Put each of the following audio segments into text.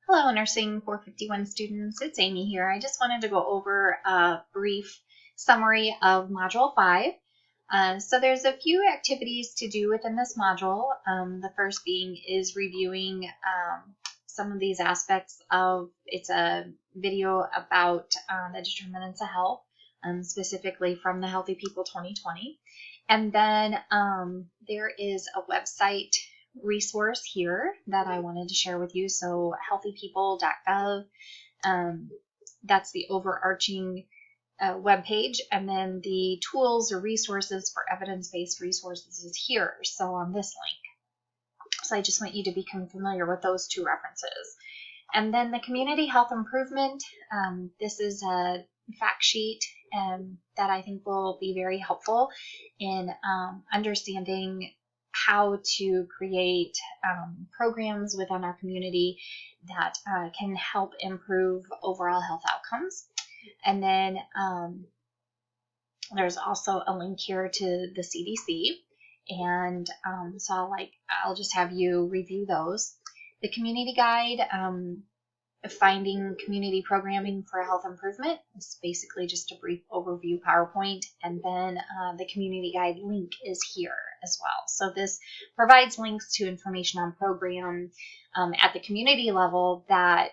Hello, Nursing 451 students. It's Amy here. I just wanted to go over a brief summary of Module 5. So there's a few activities to do within this module. The first being is reviewing some of these aspects of, it's a video about the determinants of health, specifically from the Healthy People 2020. And then there is a website resource here that I wanted to share with you. So healthypeople.gov, that's the overarching web page, and then the tools or resources for evidence-based resources is here, so on this link. So I just want you to become familiar with those two references. And then the community health improvement, this is a fact sheet that I think will be very helpful in understanding how to create programs within our community that can help improve overall health outcomes. And then there's also a link here to the CDC, and so I'll just have you review those. The community guide, finding community programming for health improvement. It's basically just a brief overview PowerPoint, and then the community guide link is here as well. So this provides links to information on program at the community level that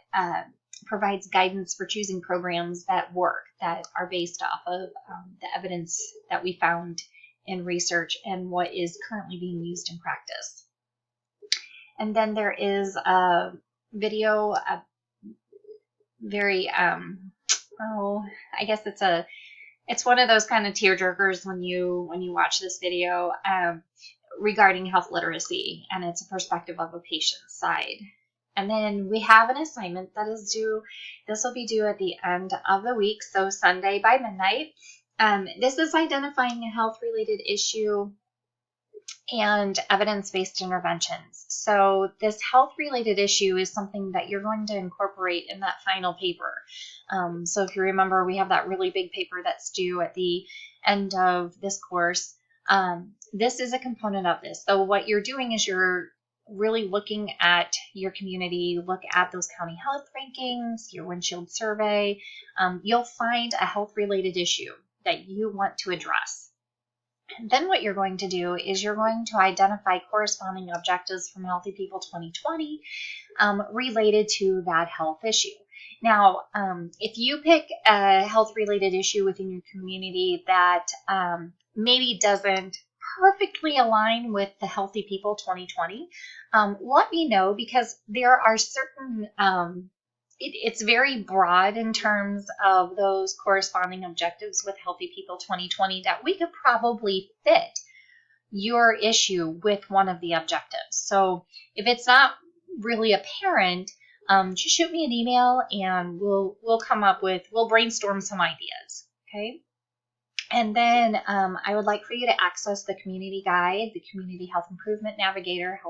provides guidance for choosing programs that work, that are based off of the evidence that we found in research and what is currently being used in practice. And then there is a video, very I guess it's one of those kind of tearjerkers when you watch this video regarding health literacy, and it's a perspective of a patient's side. And then we have an assignment that is due. This will be due at the end of the week, so Sunday by midnight. This is identifying a health-related issue and evidence-based interventions. So this health-related issue is something that you're going to incorporate in that final paper. So if you remember, we have that really big paper that's due at the end of this course. This is a component of this. So what you're doing is you're really looking at your community, look at those county health rankings, your windshield survey. You'll find a health-related issue that you want to address. And then what you're going to do is you're going to identify corresponding objectives from Healthy People 2020 related to that health issue. Now, if you pick a health-related issue within your community that maybe doesn't perfectly align with the Healthy People 2020, let me know, because there are certain it's very broad in terms of those corresponding objectives with Healthy People 2020 that we could probably fit your issue with one of the objectives. So if it's not really apparent, just shoot me an email and we'll brainstorm some ideas, okay? And then I would like for you to access the community guide, the Community Health Improvement Navigator,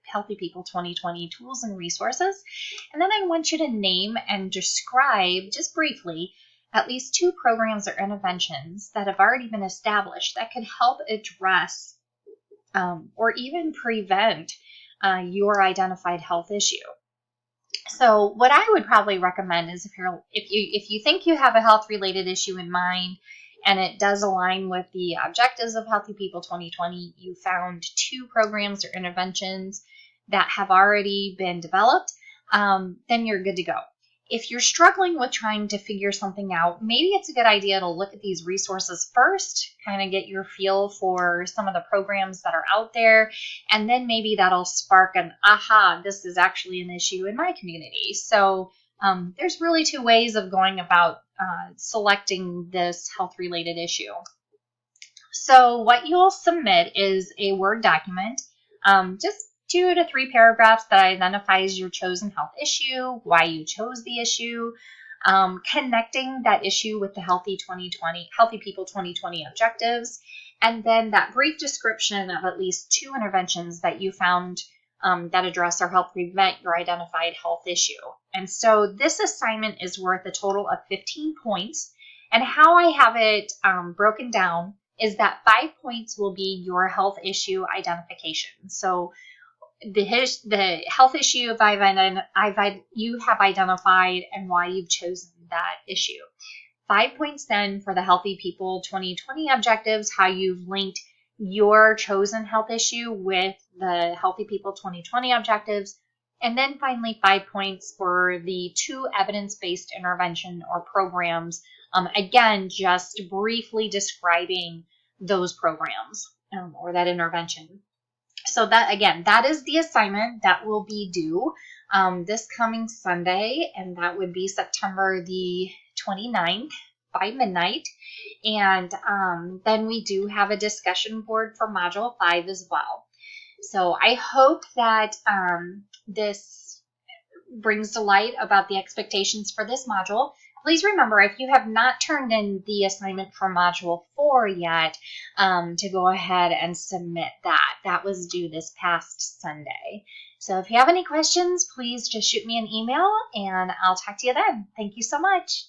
Healthy People 2020 tools and resources. And then I want you to name and describe, just briefly, at least 2 programs or interventions that have already been established that could help address or even prevent your identified health issue. So what I would probably recommend is if you think you have a health-related issue in mind, and it does align with the objectives of Healthy People 2020, you found 2 programs or interventions that have already been developed, then you're good to go. If you're struggling with trying to figure something out, maybe it's a good idea to look at these resources first, kind of get your feel for some of the programs that are out there, and then maybe that'll spark an aha, this is actually an issue in my community. So there's really 2 ways of going about selecting this health-related issue. So what you'll submit is a Word document, just 2 to 3 paragraphs that identifies your chosen health issue, why you chose the issue, connecting that issue with the Healthy People 2020 objectives, and then that brief description of at least 2 interventions that you found that address or help prevent your identified health issue. And so this assignment is worth a total of 15 points. And how I have it broken down is that 5 points will be your health issue identification. So the health issue you have identified and why you've chosen that issue. 5 points then for the Healthy People 2020 objectives, how you've linked your chosen health issue with the Healthy People 2020 objectives. And then finally, 5 points for the 2 evidence-based intervention or programs. Again, just briefly describing those programs or that intervention. So that is the assignment that will be due this coming Sunday, and that would be September the 29th by midnight. And then we do have a discussion board for Module 5 as well. So I hope that this brings to light about the expectations for this module. Please remember, if you have not turned in the assignment for Module 4 yet, to go ahead and submit that. That was due this past Sunday. So if you have any questions, please just shoot me an email, and I'll talk to you then. Thank you so much.